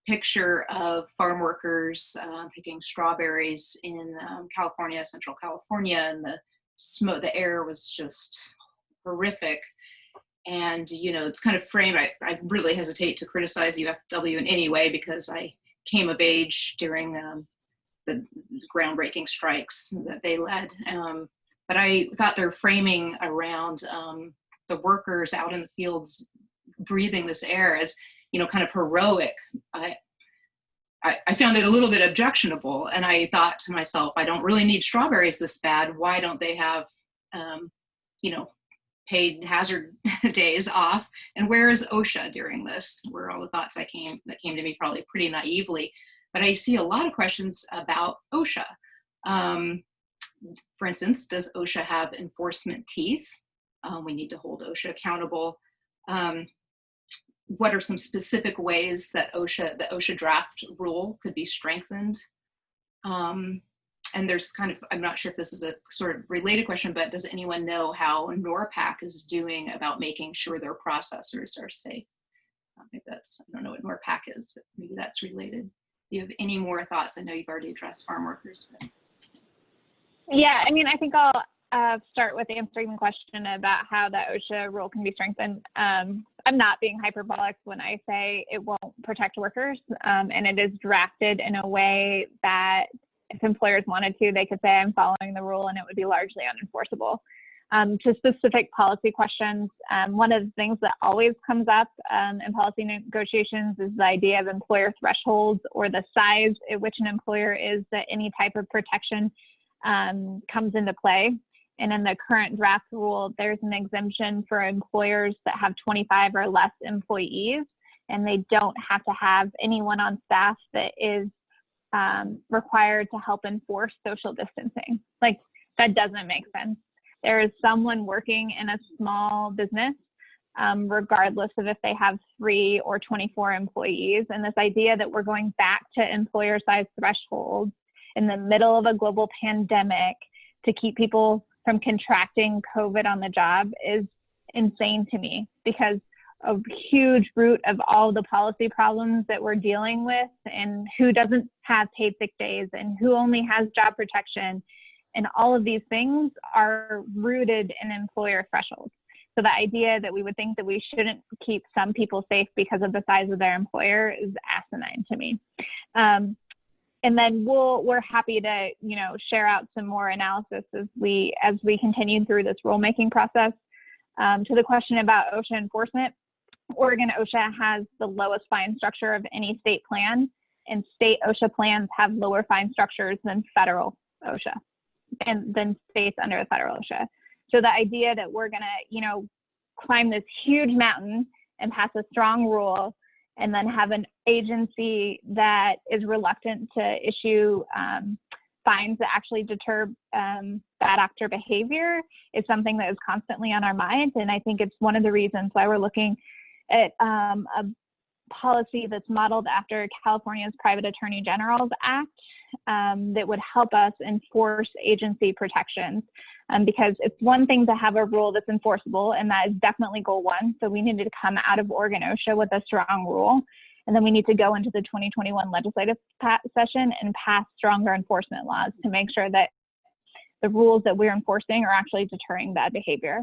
picture of farm workers picking strawberries in California, Central California, and the air was just horrific. And, it's kind of framed, I really hesitate to criticize UFW in any way, because I came of age during the groundbreaking strikes that they led. But I thought their framing around the workers out in the fields breathing this air as, kind of heroic. I found it a little bit objectionable, and I thought to myself, I don't really need strawberries this bad. Why don't they have, paid hazard days off? And where is OSHA during this? Were all the thoughts that came to me probably pretty naively. But I see a lot of questions about OSHA. For instance, does OSHA have enforcement teeth? We need to hold OSHA accountable. What are some specific ways that the OSHA draft rule could be strengthened? And there's I'm not sure if this is a sort of related question, but does anyone know how NORPAC is doing about making sure their processors are safe? Maybe I don't know what NORPAC is, but maybe that's related. Do you have any more thoughts? I know you've already addressed farm workers. But... Yeah, I think I'll start with answering the question about how the OSHA rule can be strengthened. I'm not being hyperbolic when I say it won't protect workers, and it is drafted in a way that if employers wanted to, they could say, I'm following the rule, and it would be largely unenforceable. To specific policy questions, one of the things that always comes up in policy negotiations is the idea of employer thresholds, or the size at which an employer is that any type of protection comes into play. And in the current draft rule, there's an exemption for employers that have 25 or less employees, and they don't have to have anyone on staff that is required to help enforce social distancing. That doesn't make sense. There is someone working in a small business, regardless of if they have 3 or 24 employees. And this idea that we're going back to employer size thresholds in the middle of a global pandemic to keep people from contracting COVID on the job is insane to me, because a huge root of all the policy problems that we're dealing with, and who doesn't have paid sick days and who only has job protection, and all of these things are rooted in employer thresholds. So the idea that we would think that we shouldn't keep some people safe because of the size of their employer is asinine to me. And then we're happy to, you know, share out some more analysis as we continue through this rulemaking process. To the question about OSHA enforcement, Oregon OSHA has the lowest fine structure of any state plan, and state OSHA plans have lower fine structures than federal OSHA and than states under the federal OSHA. So the idea that we're gonna, you know, climb this huge mountain and pass a strong rule and then have an agency that is reluctant to issue fines that actually deter bad actor behavior is something that is constantly on our mind. And I think it's one of the reasons why we're looking at a policy that's modeled after California's Private Attorney General's Act that would help us enforce agency protections. Because it's one thing to have a rule that's enforceable, and that is definitely goal one. So we needed to come out of Oregon OSHA with a strong rule. And then we need to go into the 2021 legislative session and pass stronger enforcement laws to make sure that the rules that we're enforcing are actually deterring bad behavior.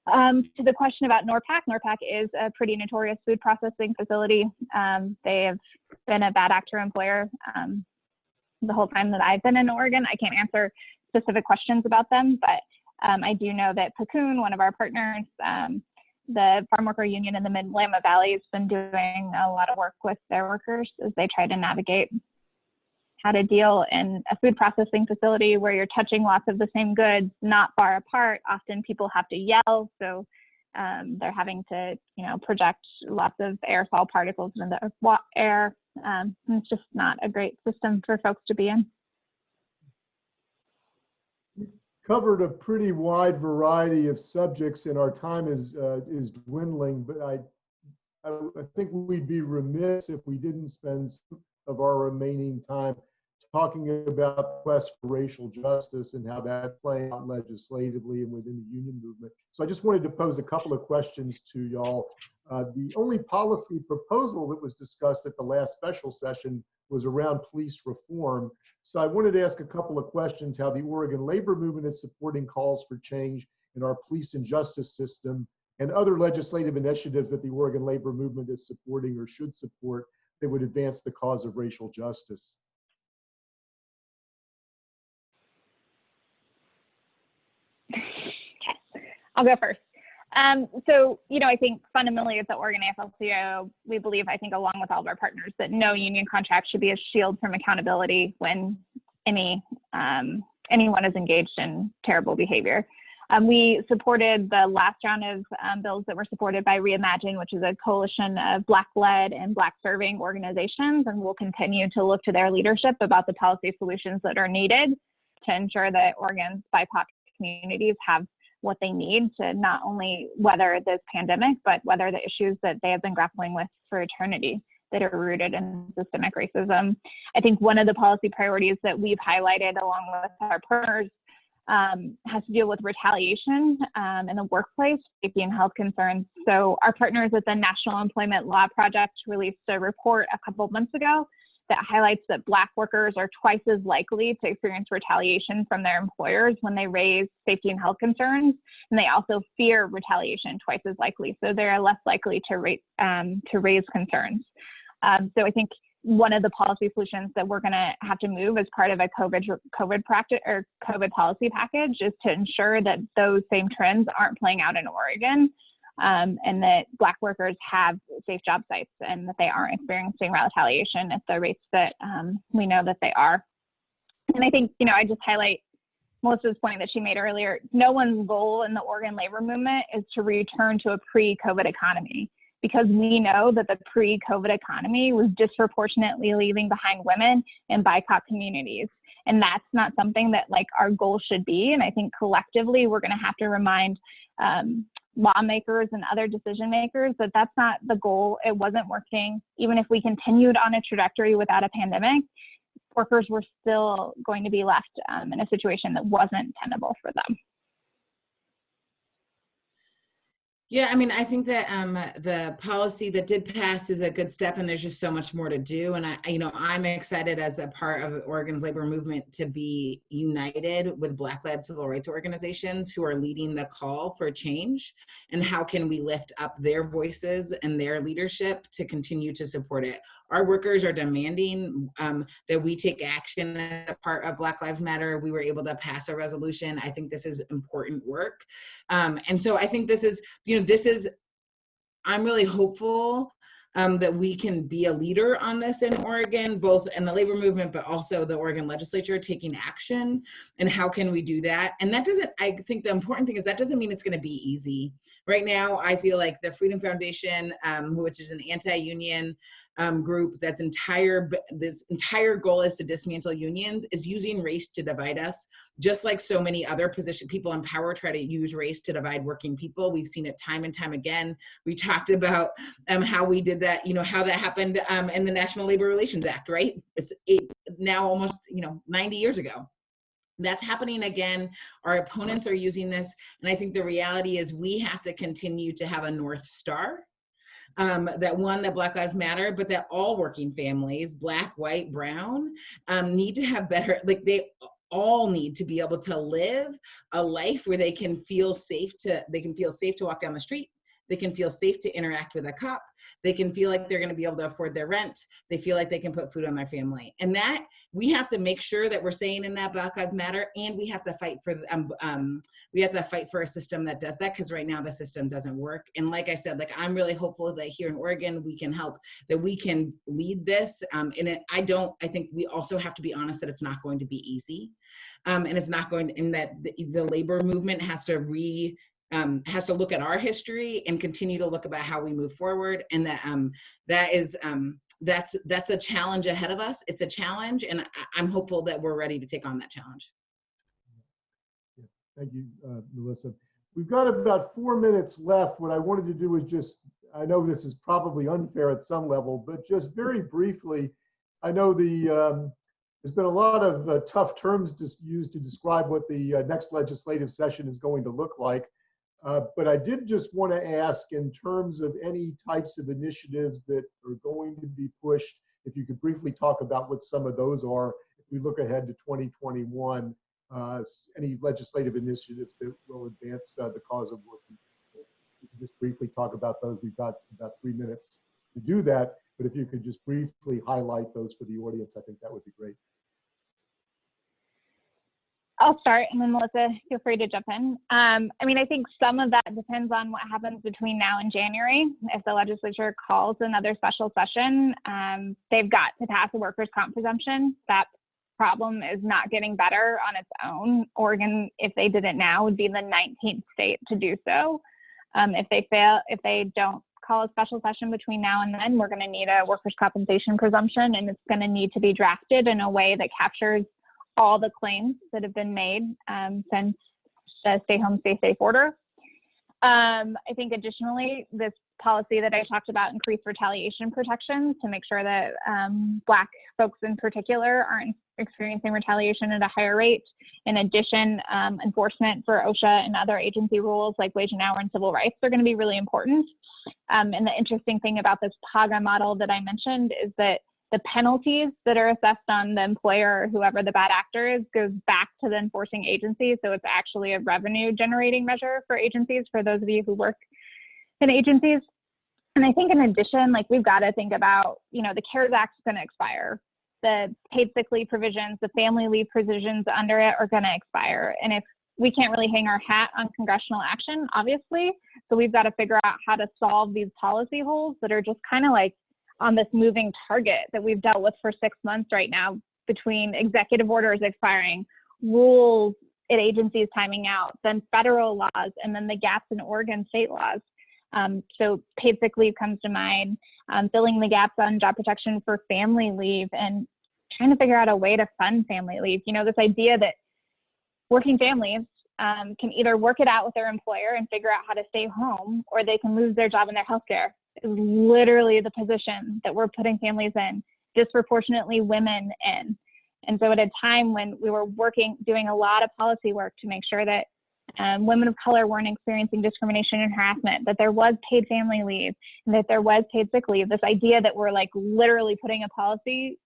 To the question about NORPAC, NORPAC is a pretty notorious food processing facility. They have been a bad actor employer the whole time that I've been in Oregon. I can't answer specific questions about them, but I do know that Pacoon, one of our partners, the farm worker union in the Mid-Willamette Valley, has been doing a lot of work with their workers as they try to navigate how to deal in a food processing facility where you're touching lots of the same goods, not far apart. Often people have to yell, so they're having to, you know, project lots of aerosol particles into the air. It's just not a great system for folks to be in. Covered a pretty wide variety of subjects, and our time is dwindling, but I think we'd be remiss if we didn't spend some of our remaining time talking about the quest for racial justice and how that's playing out legislatively and within the union movement. So I just wanted to pose a couple of questions to y'all. The only policy proposal that was discussed at the last special session was around police reform. So I wanted to ask a couple of questions: how the Oregon labor movement is supporting calls for change in our police and justice system, and other legislative initiatives that the Oregon labor movement is supporting or should support that would advance the cause of racial justice. I'll go first. So, you know, I think fundamentally at the Oregon AFL-CIO, we believe, I think along with all of our partners, that no union contract should be a shield from accountability when anyone is engaged in terrible behavior. We supported the last round of bills that were supported by Reimagine, which is a coalition of Black-led and Black-serving organizations, and we'll continue to look to their leadership about the policy solutions that are needed to ensure that Oregon's BIPOC communities have what they need to not only weather this pandemic, but weather the issues that they have been grappling with for eternity that are rooted in systemic racism. I think one of the policy priorities that we've highlighted along with our partners has to deal with retaliation in the workplace, safety and health concerns. So our partners at the National Employment Law Project released a report a couple of months ago that highlights that Black workers are twice as likely to experience retaliation from their employers when they raise safety and health concerns, and they also fear retaliation twice as likely. So they're less likely to raise concerns. So I think one of the policy solutions that we're going to have to move as part of a COVID practice or COVID policy package is to ensure that those same trends aren't playing out in Oregon. And that Black workers have safe job sites and that they aren't experiencing retaliation at the rates that we know that they are. And I think, you know, I just highlight Melissa's point that she made earlier. No one's goal in the Oregon labor movement is to return to a pre-COVID economy, because we know that the pre-COVID economy was disproportionately leaving behind women and BIPOC communities. And that's not something that like our goal should be. And I think collectively, we're going to have to remind lawmakers and other decision makers that that's not the goal. It wasn't working. Even if we continued on a trajectory without a pandemic, workers were still going to be left in a situation that wasn't tenable for them. Yeah, I mean, I think that the policy that did pass is a good step, and there's just so much more to do. And I'm excited as a part of Oregon's labor movement to be united with Black-led civil rights organizations who are leading the call for change. And how can we lift up their voices and their leadership to continue to support it? our workers are demanding that we take action as a part of Black Lives Matter. We were able to pass a resolution. I think this is important work. And so I think this is, I'm really hopeful that we can be a leader on this in Oregon, both in the labor movement, but also the Oregon legislature taking action. And how can we do that? And that doesn't, I think the important thing is that doesn't mean it's gonna be easy. Right now, I feel like the Freedom Foundation, which is an anti-union group that's entire goal is to dismantle unions, is using race to divide us, just like so many other people in power try to use race to divide working people. We've seen it time and time again. We talked about how we did that, how that happened in the National Labor Relations Act, right? It's now almost 90 years ago. That's happening again. Our opponents are using this. And I think the reality is we have to continue to have a North Star. That Black Lives Matter, but that all working families, Black, white, brown, need to have better, they all need to be able to live a life where they can feel safe to walk down the street. They can feel safe to interact with a cop. They can feel like they're going to be able to afford their rent. They feel like they can put food on their family. And that we have to make sure that we're saying in that Black Lives Matter, and we have to fight for a system that does that, because right now the system doesn't work. And like I said, I'm really hopeful that here in Oregon we can help, that we can lead this. I think we also have to be honest that it's not going to be easy, and it's not going to, and that the labor movement has to look at our history and continue to look about how we move forward. And that's a challenge ahead of us. It's a challenge, and I'm hopeful that we're ready to take on that challenge. Yeah, thank you, Melissa. We've got about 4 minutes left. What I wanted to do is just, I know this is probably unfair at some level, but just very briefly, I know there's been a lot of tough terms used to describe what the next legislative session is going to look like. But I did just want to ask, in terms of any types of initiatives that are going to be pushed, if you could briefly talk about what some of those are, if we look ahead to 2021, any legislative initiatives that will advance the cause of working people. You can just briefly talk about those. We've got about 3 minutes to do that, but if you could just briefly highlight those for the audience, I think that would be great. I'll start, and then Melissa, feel free to jump in. I think some of that depends on what happens between now and January. If the legislature calls another special session, they've got to pass a workers' comp presumption. That problem is not getting better on its own. Oregon, if they did it now, would be the 19th state to do so. If they don't call a special session between now and then, we're going to need a workers' compensation presumption, and it's going to need to be drafted in a way that captures all the claims that have been made since the Stay Home, Stay Safe order. I think additionally, this policy that I talked about, increased retaliation protections to make sure that Black folks in particular aren't experiencing retaliation at a higher rate. In addition, enforcement for OSHA and other agency rules like wage and hour and civil rights are going to be really important. And the interesting thing about this PAGA model that I mentioned is that the penalties that are assessed on the employer, whoever the bad actor is, goes back to the enforcing agency. So it's actually a revenue generating measure for agencies, for those of you who work in agencies. And I think in addition, we've got to think about, the CARES Act is going to expire. The paid sick leave provisions, the family leave provisions under it are going to expire. And if we can't really hang our hat on congressional action, obviously, so we've got to figure out how to solve these policy holes that are just kind of on this moving target that we've dealt with for 6 months right now, between executive orders expiring, rules at agencies timing out, then federal laws, and then the gaps in Oregon state laws. So paid sick leave comes to mind, filling the gaps on job protection for family leave, and trying to figure out a way to fund family leave. This idea that working families can either work it out with their employer and figure out how to stay home, or they can lose their job in their healthcare. Is literally the position that we're putting families in, disproportionately women in. And so at a time when we were doing a lot of policy work to make sure that women of color weren't experiencing discrimination and harassment, that there was paid family leave, and that there was paid sick leave, this idea that we're literally putting a policy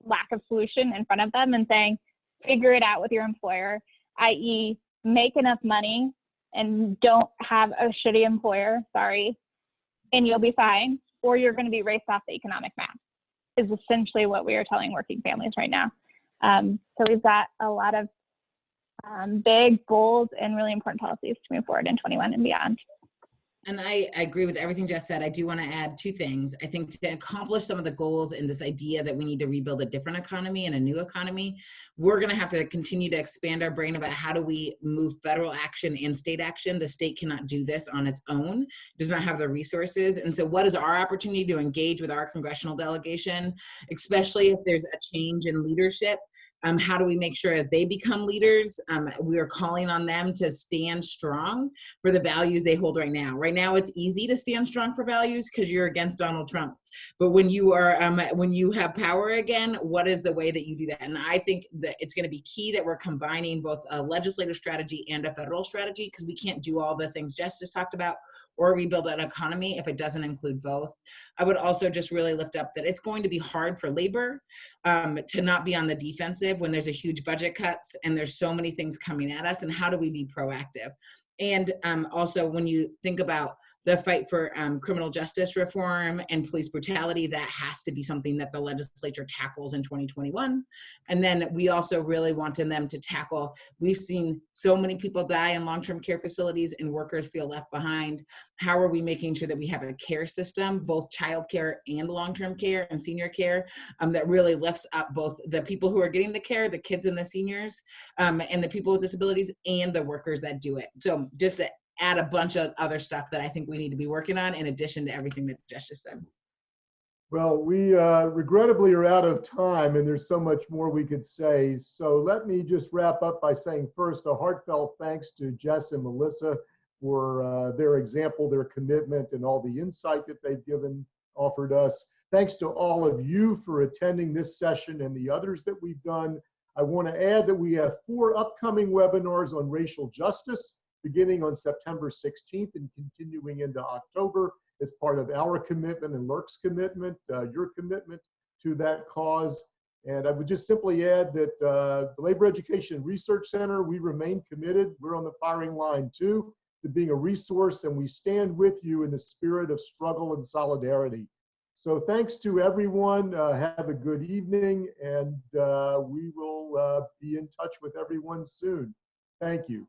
lack of solution in front of them and saying, figure it out with your employer, i.e. make enough money and don't have a shitty employer, sorry, and you'll be fine, or you're going to be raced off the economic map. is essentially what we are telling working families right now. So we've got a lot of big, bold, and really important policies to move forward in 21 and beyond. And I agree with everything Jess said. I do want to add two things. I think to accomplish some of the goals and this idea that we need to rebuild a different economy and a new economy, we're going to have to continue to expand our brain about how do we move federal action and state action. The state cannot do this on its own, does not have the resources. And so what is our opportunity to engage with our congressional delegation, especially if there's a change in leadership? How do we make sure as they become leaders, we are calling on them to stand strong for the values they hold right now. Right now, it's easy to stand strong for values because you're against Donald Trump. But when you are, when you have power again, what is the way that you do that? And I think that it's going to be key that we're combining both a legislative strategy and a federal strategy, because we can't do all the things Jess just talked about or rebuild an economy if it doesn't include both. I would also just really lift up that it's going to be hard for labor to not be on the defensive when there's a huge budget cuts and there's so many things coming at us, and how do we be proactive? And also when you think about the fight for criminal justice reform and police brutality, that has to be something that the legislature tackles in 2021. And then we also really wanted them to tackle, we've seen so many people die in long-term care facilities and workers feel left behind. How are we making sure that we have a care system, both child care and long-term care and senior care, that really lifts up both the people who are getting the care, the kids and the seniors, and the people with disabilities and the workers that do it. So just to add a bunch of other stuff that I think we need to be working on in addition to everything that Jess just said. Well, we regrettably are out of time, and there's so much more we could say. So let me just wrap up by saying first a heartfelt thanks to Jess and Melissa for their example, their commitment, and all the insight that they've offered us. Thanks to all of you for attending this session and the others that we've done. I want to add that we have 4 upcoming webinars on racial justice, beginning on September 16th and continuing into October as part of our commitment and LERC's commitment, your commitment to that cause. And I would just simply add that the Labor Education Research Center, we remain committed. We're on the firing line too, to being a resource, and we stand with you in the spirit of struggle and solidarity. So thanks to everyone. Have a good evening, and we will be in touch with everyone soon. Thank you.